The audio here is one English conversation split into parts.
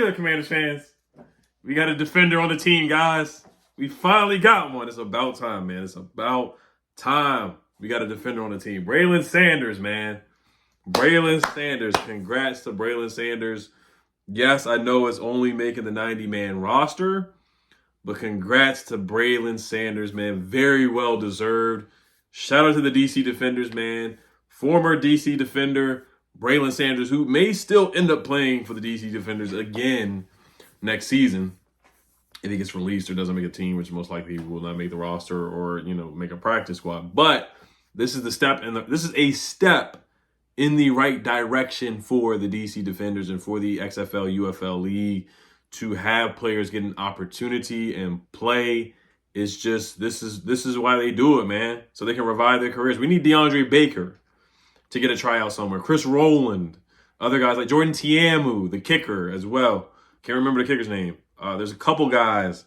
good, Commanders fans? We got a defender on the team, guys. We finally got one. It's about time, man. It's about time. We got a defender on the team. Braylon Sanders, man. Braylon Sanders. Congrats to Braylon Sanders. Yes, I know it's only making the 90-man roster, but congrats to Braylon Sanders, man. Very well deserved. Shout out to the DC Defenders, man. Former DC Defender Braylon Sanders, who may still end up playing for the DC Defenders again next season if he gets released or doesn't make a team, which most likely he will not make the roster or, make a practice squad. But this is this is a step in the right direction for the DC Defenders and for the XFL UFL League to have players get an opportunity and play. It's just this is why they do it, man. So they can revive their careers. We need DeAndre Baker to get a tryout somewhere. Chris Rowland, other guys like Jordan Tiamu, the kicker as well. Can't remember the kicker's name. There's a couple guys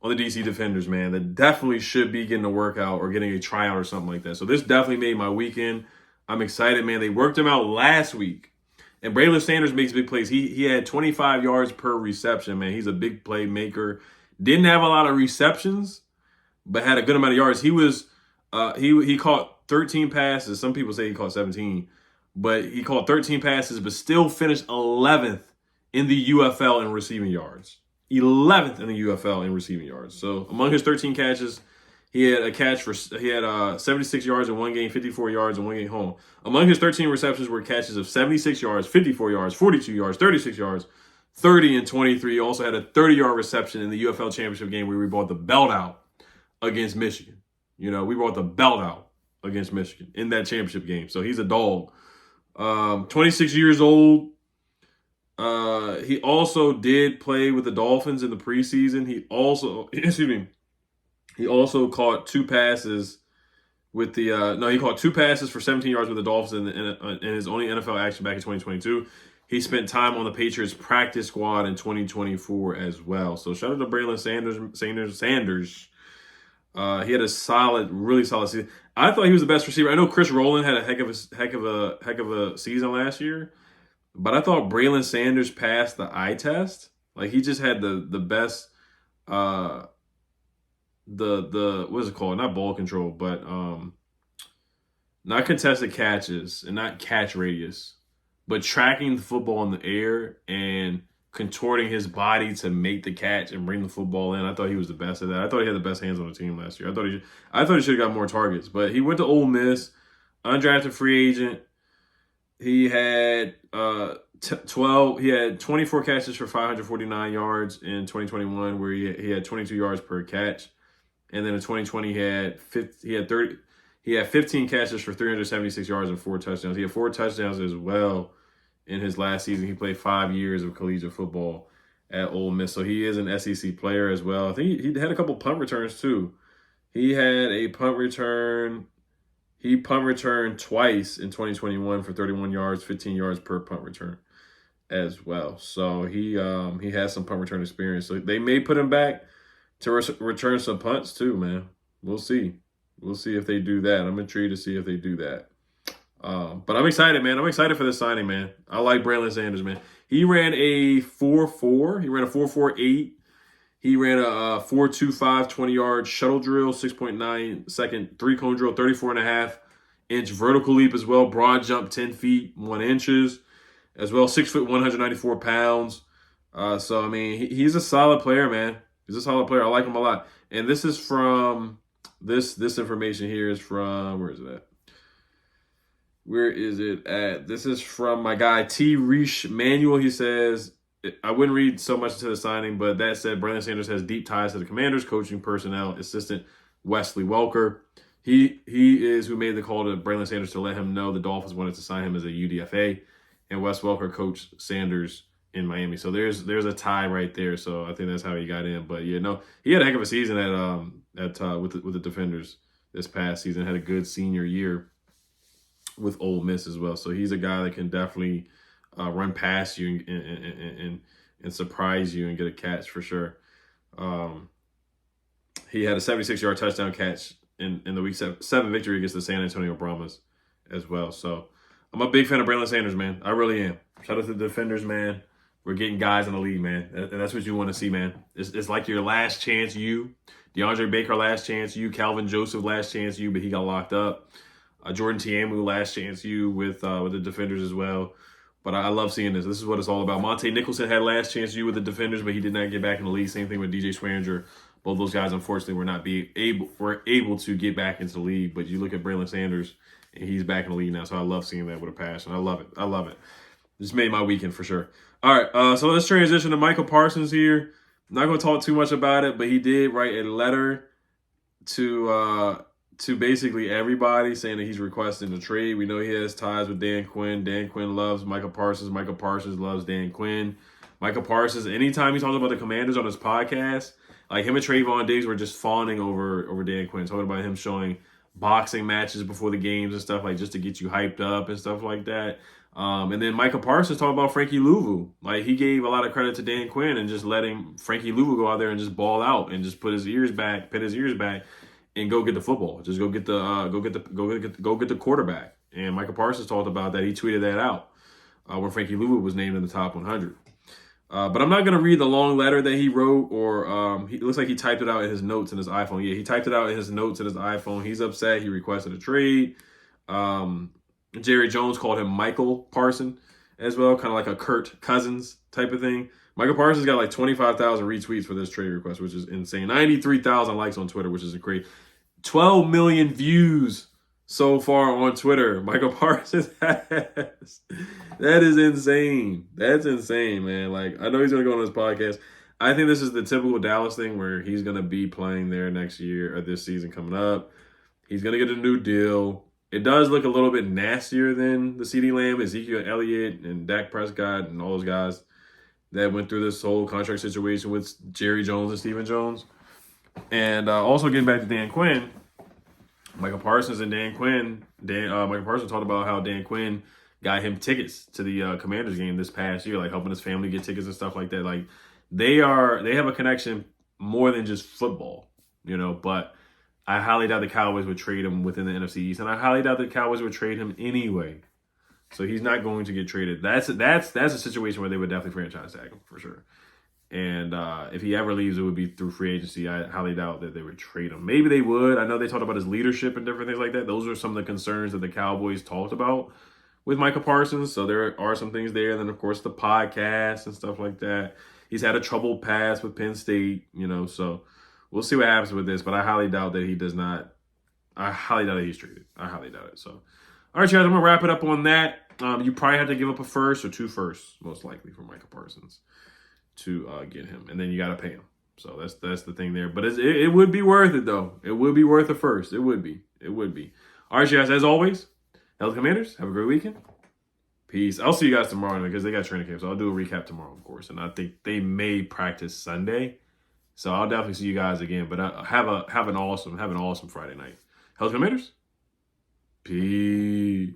on the DC Defenders, man, that definitely should be getting a workout or getting a tryout or something like that. So this definitely made my weekend. I'm excited, man. They worked him out last week. And Braylon Sanders makes big plays. He had 25 yards per reception, man. He's a big play maker. Didn't have a lot of receptions, but had a good amount of yards. He caught 13 passes. Some people say he caught 17, but he caught 13 passes, but still finished 11th in the UFL in receiving yards. 11th in the UFL in receiving yards. So among his 13 catches, he had 76 yards in one game, 54 yards in one game home. Among his 13 receptions were catches of 76 yards, 54 yards, 42 yards, 36 yards, 30 and 23. He also had a 30-yard reception in the UFL championship game where we brought the belt out against Michigan. We brought the belt out against Michigan in that championship game. So he's a dog. 26 years old. He also did play with the Dolphins in the preseason. He also caught two passes with he caught two passes for 17 yards with the Dolphins in his only NFL action back in 2022. He spent time on the Patriots practice squad in 2024 as well. So shout out to Braylon Sanders. He had a really solid season. I thought he was the best receiver. I know Chris Rowland had a heck of a season last year, but I thought Braylon Sanders passed the eye test. Like he just had the best the what is it called? Not ball control, but not contested catches and not catch radius, but tracking the football in the air and contorting his body to make the catch and bring the football in. I thought he was the best at that. I thought he had the best hands on the team last year. I thought he should have got more targets, but he went to Ole Miss, undrafted free agent. He had 24 catches for 549 yards in 2021, where he had 22 yards per catch. And then in 2020, he had 15 catches for 376 yards and 4 touchdowns. He had 4 touchdowns as well in his last season. He played 5 years of collegiate football at Ole Miss. So he is an SEC player as well. I think he had a couple punt returns too. He had a punt return. He punt returned twice in 2021 for 31 yards, 15 yards per punt return as well. So he has some punt return experience. So they may put him back to return some punts too, man. We'll see. We'll see if they do that. I'm intrigued to see if they do that. But I'm excited, man. I'm excited for this signing, man. I like Braylon Sanders, man. He ran a 4.4. He ran a 4.48. He ran a 4.25 20-yard shuttle drill, 6.9 second three-cone drill, 34.5-inch vertical leap as well. Broad jump, 10 feet, 1 inches as well. 6 foot, 194 pounds. So, I mean, he's a solid player, man. He's a solid player. I like him a lot. And this is from, this information here is from, where is it at? Where is it at? This is from my guy, T. Reich Manuel. He says, I wouldn't read so much into the signing, but that said, Braylon Sanders has deep ties to the Commanders, coaching personnel, assistant Wesley Welker. He is who made the call to Braylon Sanders to let him know the Dolphins wanted to sign him as a UDFA, and Wes Welker coached Sanders in Miami. So there's a tie right there. So I think that's how he got in. But yeah, no, he had a heck of a season with the Defenders this past season. Had a good senior year with Ole Miss as well. So he's a guy that can definitely run past you and surprise you and get a catch for sure. He had a 76-yard touchdown catch in the Week 7 victory against the San Antonio Brahmas as well. So I'm a big fan of Braylon Sanders, man. I really am. Shout out to the Defenders, man. We're getting guys in the league, man. And that's what you want to see, man. It's like your last chance, DeAndre Baker, last chance, Calvin Joseph, last chance, but he got locked up. Jordan Tiamu, last chance, with the defenders as well. But I love seeing this. This is what it's all about. Monte Nicholson had last chance, with the defenders, but he did not get back in the league. Same thing with DJ Swearinger. Both those guys, unfortunately, were able to get back into the league. But you look at Braylon Sanders, and he's back in the league now. So I love seeing that with a passion. I love it. This made my weekend for sure. All right, so let's transition to Micah Parsons here. I'm not going to talk too much about it, but he did write a letter to basically everybody saying that he's requesting a trade. We know he has ties with Dan Quinn. Dan Quinn loves Micah Parsons. Micah Parsons loves Dan Quinn. Micah Parsons, anytime he talks about the Commanders on his podcast, like him and Trayvon Diggs were just fawning over Dan Quinn, talking about him showing boxing matches before the games and stuff, like just to get you hyped up and stuff like that. And then Micah Parsons talked about Frankie Louvu. Like, he gave a lot of credit to Dan Quinn and just letting Frankie Louvu go out there and just ball out and just pin his ears back, and go get the football. Just go get the quarterback. And Micah Parsons talked about that. He tweeted that out when Frankie Louvu was named in the top 100. But I'm not going to read the long letter that he wrote, or it looks like he typed it out in his notes in his iPhone. Yeah, he typed it out in his notes in his iPhone. He's upset. He requested a trade. Jerry Jones called him Michael Parson as well, kind of like a Kirk Cousins type of thing. Micah Parsons got like 25,000 retweets for this trade request, which is insane. 93,000 likes on Twitter, which is great. 12 million views so far on Twitter. Micah Parsons has. That is insane. That's insane, man. Like, I know he's going to go on his podcast. I think this is the typical Dallas thing where he's going to be playing there next year or this season coming up. He's going to get a new deal. It does look a little bit nastier than the CeeDee Lamb, Ezekiel Elliott, and Dak Prescott, and all those guys that went through this whole contract situation with Jerry Jones and Stephen Jones. And also getting back to Dan Quinn, Micah Parsons and Dan Quinn. Micah Parsons talked about how Dan Quinn got him tickets to the Commanders game this past year, like helping his family get tickets and stuff like that. Like, they have a connection more than just football, but I highly doubt the Cowboys would trade him within the NFC East, and I highly doubt the Cowboys would trade him anyway. So he's not going to get traded. That's a situation where they would definitely franchise tag him for sure. And if he ever leaves, it would be through free agency. I highly doubt that they would trade him. Maybe they would. I know they talked about his leadership and different things like that. Those are some of the concerns that the Cowboys talked about with Micah Parsons. So there are some things there. And then, of course, the podcast and stuff like that. He's had a troubled past with Penn State, so we'll see what happens with this, but I highly doubt that he does not. I highly doubt that he's traded. I highly doubt it. So, all right, guys, I'm going to wrap it up on that. You probably have to give up a first or 2 firsts, most likely, for Micah Parsons to get him. And then you got to pay him. So that's the thing there. But it would be worth it, though. It would be worth a first. It would be. All right, guys, as always, Health Commanders, have a great weekend. Peace. I'll see you guys tomorrow because they got training camp. So I'll do a recap tomorrow, of course. And I think they may practice Sunday. So I'll definitely see you guys again. But have an awesome Friday night. Health Commanders, peace.